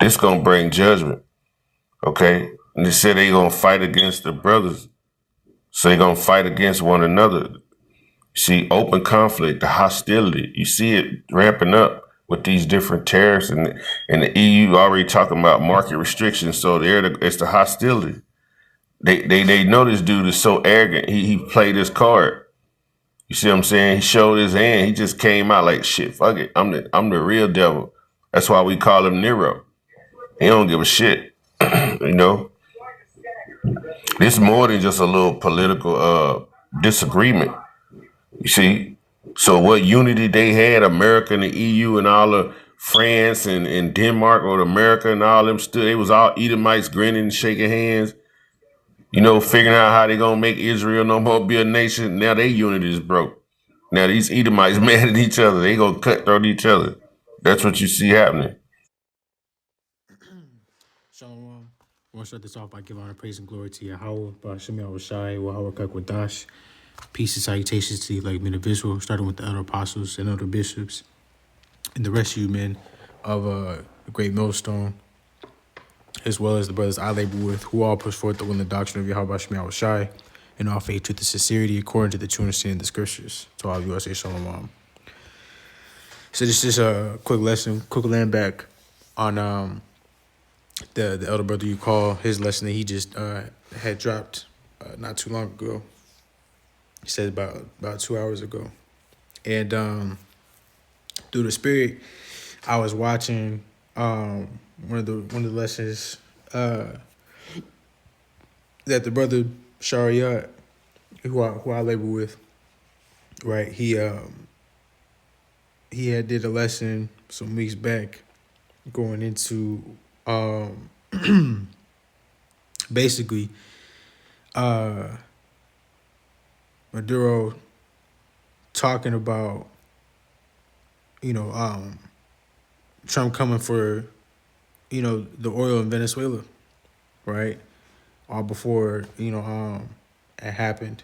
it's gonna bring judgment. Okay, and they said they gonna fight against the brothers, so they gonna fight against one another. See, open conflict, the hostility. You see it ramping up with these different tariffs, and the EU already talking about market restrictions. So it's the hostility. They know this dude is so arrogant. He played his card. You see what I'm saying? He showed his hand. He just came out like, shit, fuck it. I'm the real devil. That's why we call him Nero. He don't give a shit. You know? It's more than just a little political disagreement. You see? So what unity they had, America and the EU and all of France and Denmark or America and all them stood, they was all Edomites grinning and shaking hands, you know, figuring out how they gonna make Israel no more be a nation. Now their unity is broke. Now these Edomites mad at each other. They gonna cutthroat each other. That's what you see happening. Shalom. I want to start this off by giving honor, praise, and glory to Yahweh, Ba'ashem Yahushai, Wahawah Kakwadash. Peace and salutations to you, like men of Israel, starting with the elder apostles and elder bishops, and the rest of you men of the great millstone, as well as the brothers I labor with, who all push forth the will and doctrine of Yahweh Ba'ashem Yahushai, in all faith, truth, and sincerity, according to the true understanding of the scriptures. To all of you, I say shalom. So this is a quick lesson, quick land back on the elder brother you call, his lesson that he just had dropped not too long ago. He said about 2 hours ago. And through the spirit, I was watching one of the lessons that the brother Shariat, who I labor with, right? He had did a lesson some weeks back going into basically Maduro talking about, Trump coming for, the oil in Venezuela, right? All before, it happened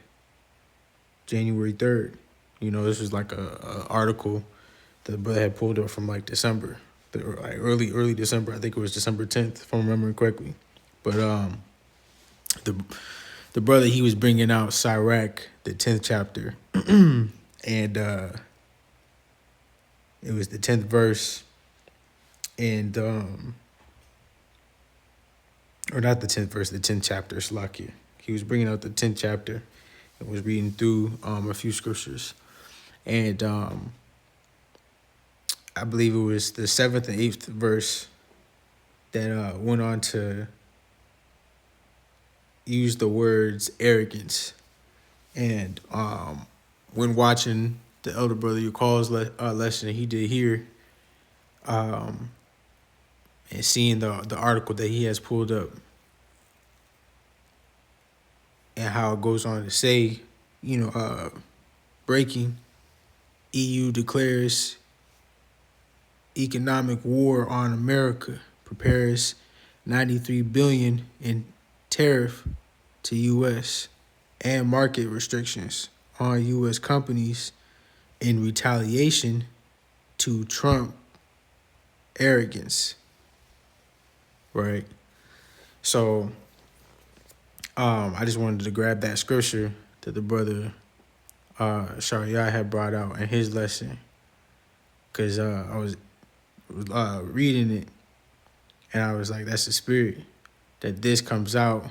January 3rd. This was like a article that the brother had pulled up from like December, like early December. I think it was December 10th, if I'm remembering correctly. But the brother, he was bringing out Sirach, the 10th chapter, and it was the 10th verse, and or not the 10th verse, the 10th chapter, Slakia. He was bringing out the 10th chapter and was reading through a few scriptures, and I believe it was the 7th and 8th verse that went on to use the words arrogance. And when watching the elder brother you call's lesson that he did here, and seeing the article that he has pulled up, and how it goes on to say, breaking, EU declares economic war on America, prepares $93 billion in tariff to U.S. and market restrictions on U.S. companies in retaliation to Trump arrogance, right? So I just wanted to grab that scripture that the brother Shariah had brought out in his lesson, because I was reading it, and I was like, that's the spirit, that this comes out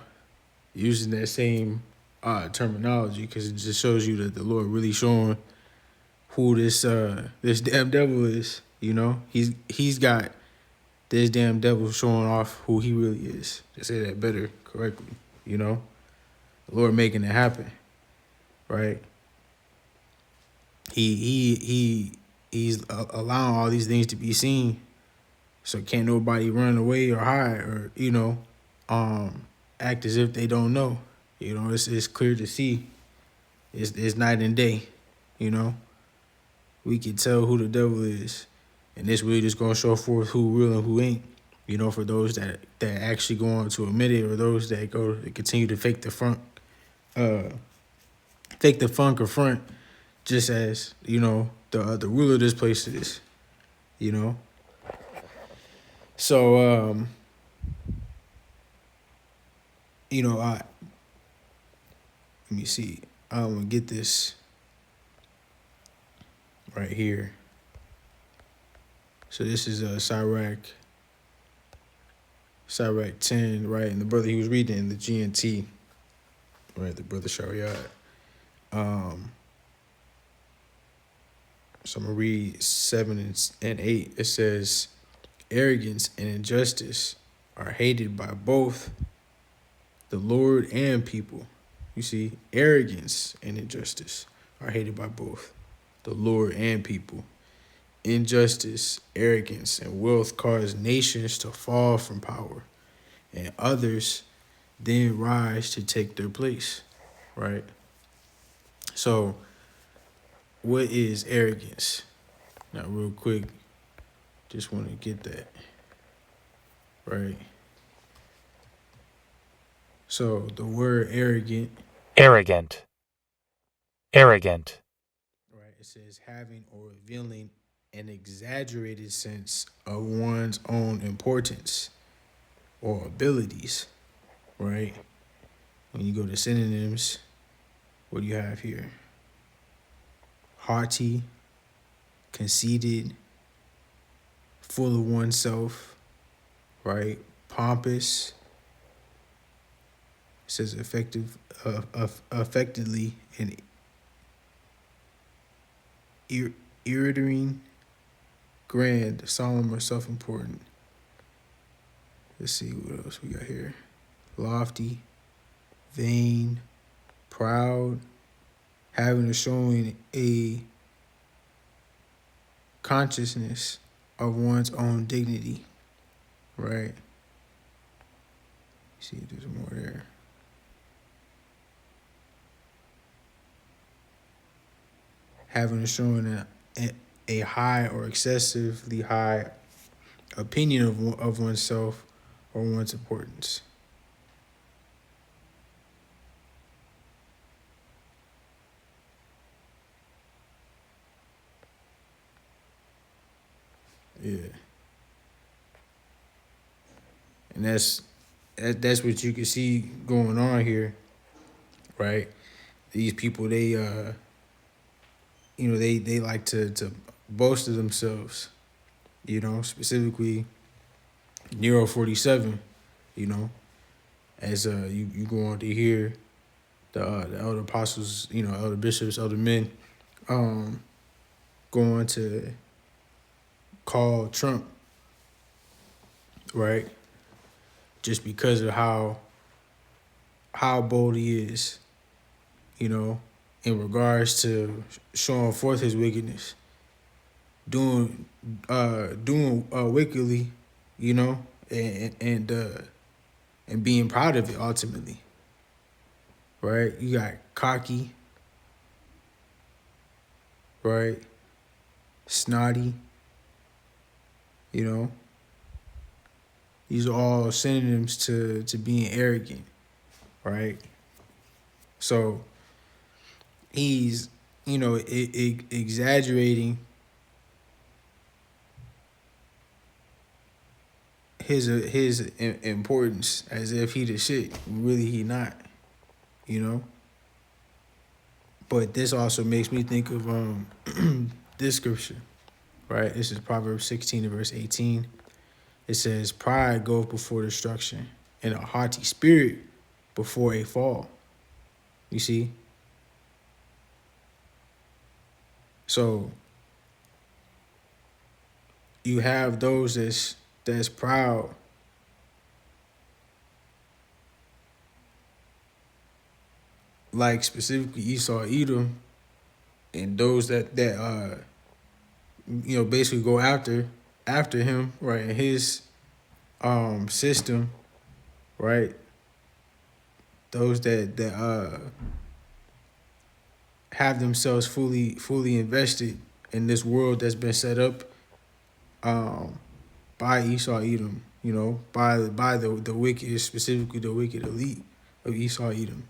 using that same terminology, because it just shows you that the Lord really showing who this damn devil is. He's got this damn devil showing off who he really is. To say that better correctly, the Lord making it happen, right? He's allowing all these things to be seen, so can't nobody run away or hide or act as if they don't know. It's clear to see. It's night and day. We can tell who the devil is, and this really just gonna show forth who real and who ain't. For those that actually go on to admit it, or those that go to continue to fake the funk or front, just as the ruler of this place is. So let me see. I'm gonna get this right here. So this is Sirach 10, right? And the brother he was reading in the GNT, right? The brother Shariat. So I'm gonna read 7 and 8. It says, "Arrogance and injustice are hated by both the Lord and people." You see, arrogance and injustice are hated by both the Lord and people. Injustice, arrogance, and wealth cause nations to fall from power, and others then rise to take their place, right? So, what is arrogance? Now, real quick, just want to get that, right? So, the word arrogant, Arrogant. Arrogant. right, it says having or revealing an exaggerated sense of one's own importance or abilities, right? When you go to synonyms, what do you have here? Haughty, conceited, full of oneself, right? Pompous. It says affectedly and irritating, grand, solemn, or self-important. Let's see what else we got here. Lofty, vain, proud, having or showing a consciousness of one's own dignity, right? See, there's more there. Having or showing a high or excessively high opinion of oneself or one's importance. Yeah. And that's what you can see going on here, right? These people, they they like to boast of themselves, specifically Nero 47, as you go on to hear the elder apostles, elder bishops, elder men, go on to call Trump, right? Just because of how bold he is, in regards to showing forth his wickedness, doing wickedly, and being proud of it ultimately, right? You got cocky, right? Snotty, These are all synonyms to being arrogant, right? So he's, exaggerating his importance as if he the shit. Really, he not, But this also makes me think of this scripture, right? This is Proverbs 16 and verse 18. It says, "Pride goeth before destruction, and a haughty spirit before a fall." You see? So you have those that's proud, like specifically Esau, Edom, and those that basically go after him, right? In his system, right? Those that have themselves fully invested in this world that's been set up by Esau, Edom, by the wicked, specifically the wicked elite of Esau, Edom,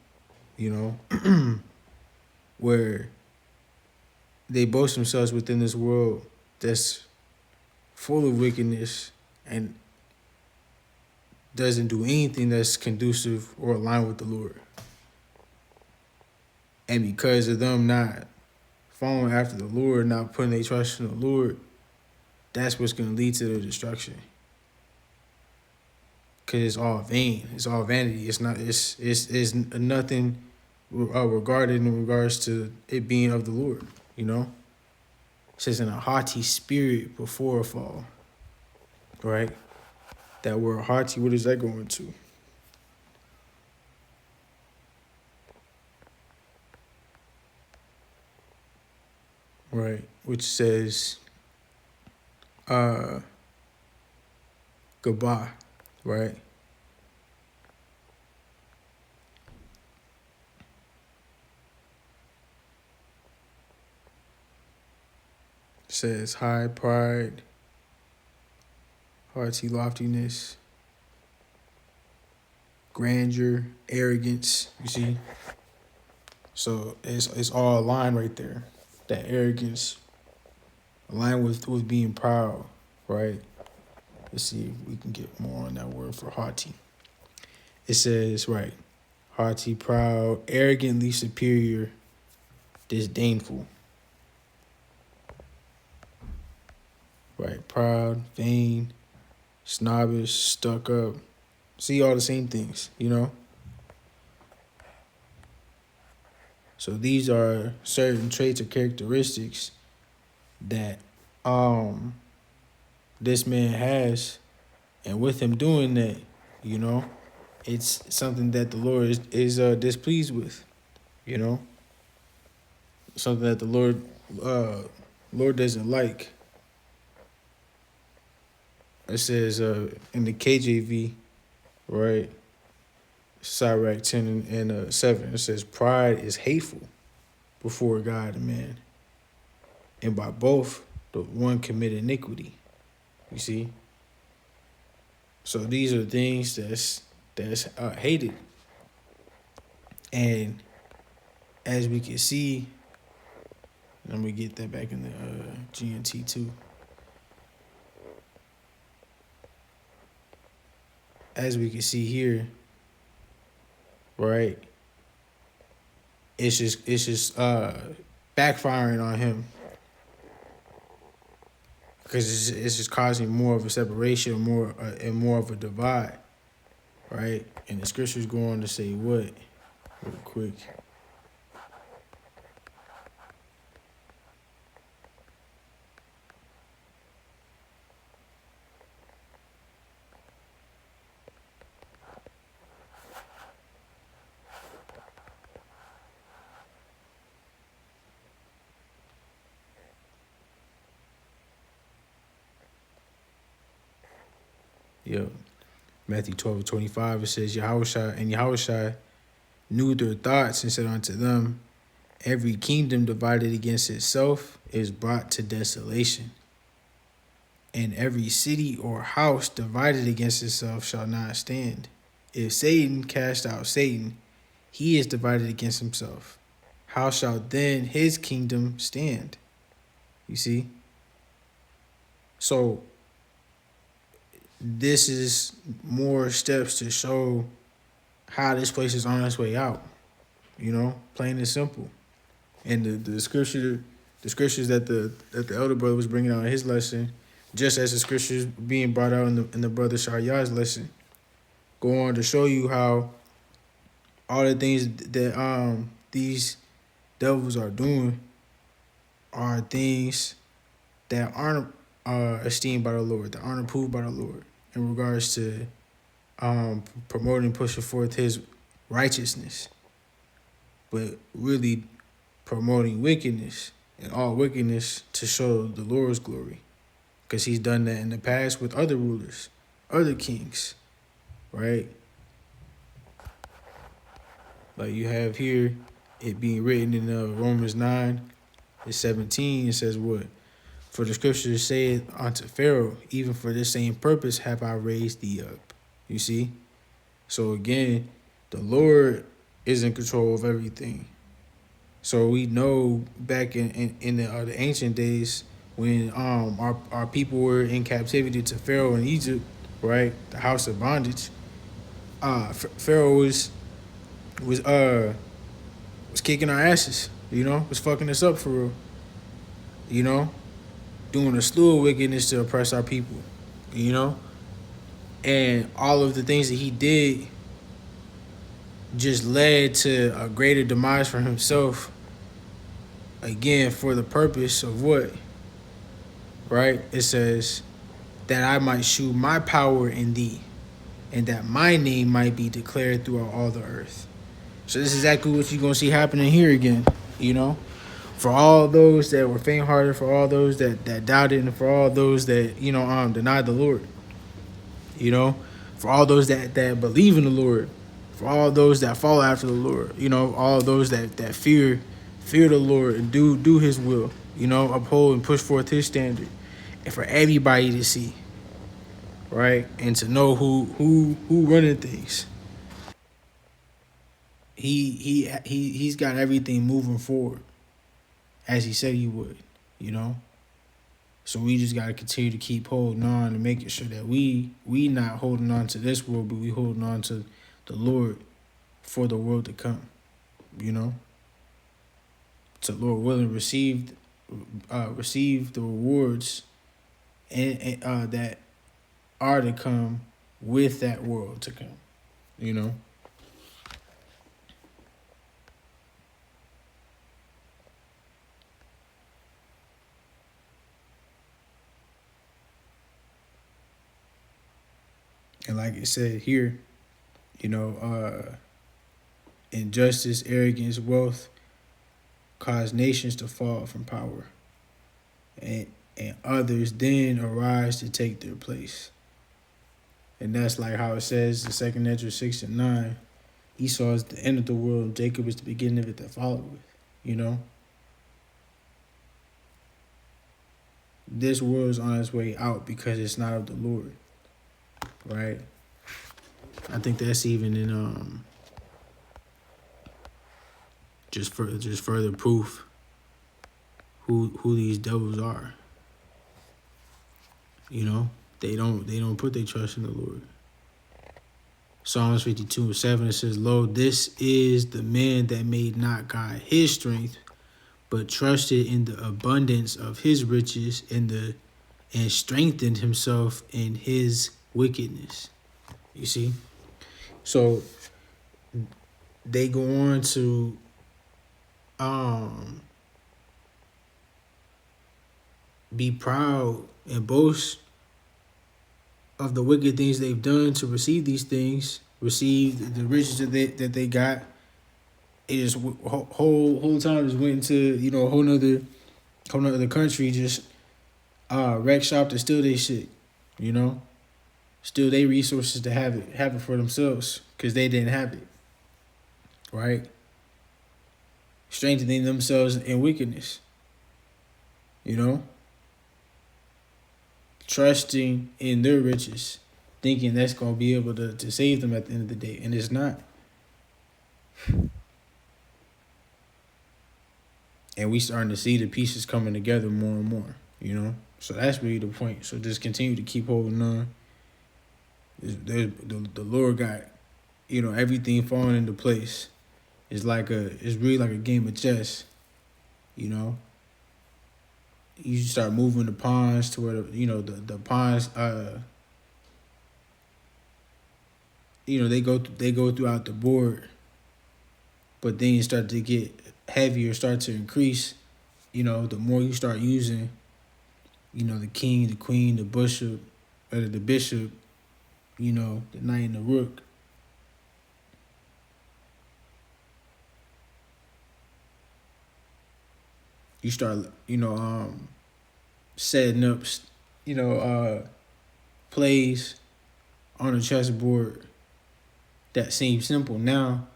where they boast themselves within this world that's full of wickedness, and doesn't do anything that's conducive or aligned with the Lord. And because of them not following after the Lord, not putting their trust in the Lord, that's what's going to lead to their destruction. Because it's all vain. It's all vanity. It's not. It's nothing regarded in regards to it being of the Lord. You know. It says in a haughty spirit before a fall. Right. That word haughty. What is that going to? Right. Which says, goodbye. Right. Says high pride, haughty loftiness, grandeur, arrogance. You see, so it's all aligned right there. That arrogance aligned with being proud, right? Let's see if we can get more on that word for haughty. It says right, haughty, proud, arrogantly superior, disdainful. Right, proud, vain, snobbish, stuck up. See all the same things, you know? So these are certain traits or characteristics that this man has, and with him doing that, you know, it's something that the Lord is displeased with, you know? Something that the Lord doesn't like. It says in the KJV, right, Sirach 10 and 7, it says, pride is hateful before God and man, and by both the one commit iniquity. You see? So these are things that's hated. And as we can see, let me get that back in the GNT too. As we can see here, right, it's just backfiring on him, because it's just causing more of a separation, more of a divide, right? And the scriptures go on to say what, real quick. Yep. Matthew 12:25, it says, Yahushua knew their thoughts and said unto them, every kingdom divided against itself is brought to desolation, and every city or house divided against itself shall not stand. If Satan cast out Satan, he is divided against himself. How shall then his kingdom stand? You see? So this is more steps to show how this place is on its way out, you know, plain and simple. And the scriptures that the elder brother was bringing out in his lesson, just as the scriptures being brought out in the brother Sharyah's lesson, go on to show you how all the things that these devils are doing are things that aren't esteemed by the Lord, that aren't approved by the Lord, in regards to promoting and pushing forth his righteousness, but really promoting wickedness, and all wickedness to show the Lord's glory, because he's done that in the past with other rulers, other kings, right? Like you have here, it being written in Romans 9:17, it says what? For the scriptures say unto Pharaoh, even for this same purpose have I raised thee up. You see? So again, the Lord is in control of everything. So we know back in the ancient days when our people were in captivity to Pharaoh in Egypt, right? The house of bondage. Pharaoh was was kicking our asses. Was fucking us up for real. You know, doing a slew of wickedness to oppress our people. You know, and all of the things that he did just led to a greater demise for himself. Again, for the purpose of what? Right? It says that I might shew my power in thee, and that my name might be declared throughout all the earth. So this is exactly what you're gonna see happening here again. For all those that were faint-hearted, for all those that doubted, and for all those that denied the Lord. For all those that believe in the Lord, for all those that follow after the Lord. All those that fear the Lord and do His will. Uphold and push forth His standard, and for everybody to see, right, and to know who running things. He's got everything moving forward as He said He would. So we just got to continue to keep holding on and making sure that we not holding on to this world, but we holding on to the Lord for the world to come. So Lord willing, receive the rewards and that are to come with that world to come. And like it said here, injustice, arrogance, wealth cause nations to fall from power, and others then arise to take their place. And that's like how it says in 2 Ezra 6:9, Esau is the end of the world, and Jacob is the beginning of it that followeth. This world is on its way out because it's not of the Lord, right? I think that's even in just further proof who these devils are. They don't put their trust in the Lord. Psalms 52:7, it says, "Lo, this is the man that made not God his strength, but trusted in the abundance of his riches and strengthened himself in his wickedness." You see? So they go on to be proud and boast of the wicked things they've done to receive these things, receive the riches that they got. It just whole time just went into a whole nother country, just wreck shop to steal their shit, steal their resources to have it for themselves because they didn't have it, right? Strengthening themselves in wickedness, trusting in their riches, thinking that's going to be able to save them at the end of the day, and it's not. And we starting to see the pieces coming together more and more, So that's really the point. So just continue to keep holding on. The Lord got, everything falling into place. It's really like a game of chess, You start moving the pawns to where the pawns they go throughout the board, but then you start to get heavier, start to increase, the more you start using, the king, the queen, the bishop, the bishop, the knight and the rook. You start, setting up, plays on a chessboard that seem simple now,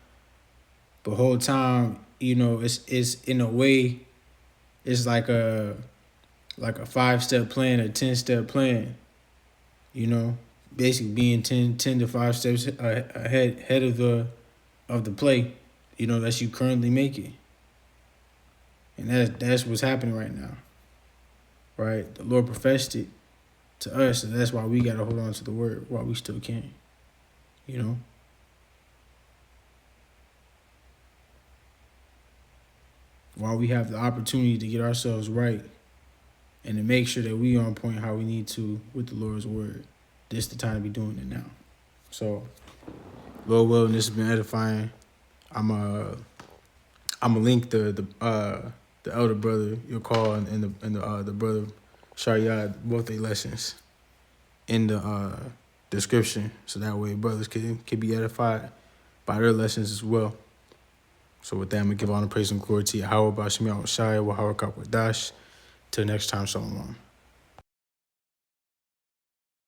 but whole time, it's in a way, it's like a 5-step plan, a 10-step plan, basically being 10 to 5 steps ahead of the play, that you currently making. And that's what's happening right now, right? The Lord professed it to us, and that's why we got to hold on to the word while we still can, while we have the opportunity to get ourselves right and to make sure that we are on point how we need to with the Lord's word, this is the time to be doing it now. So, Lord willing, this has been edifying. I'm gonna link the elder brother you'll call and the brother Sharyad, both their lessons in the description, so that way brothers can be edified by their lessons as well. So with that, I'm gonna give honor, praise, and glory to Yahweh, Bashim Yahweh Shai, Wahawakak Wadash. Till next time, Shalom.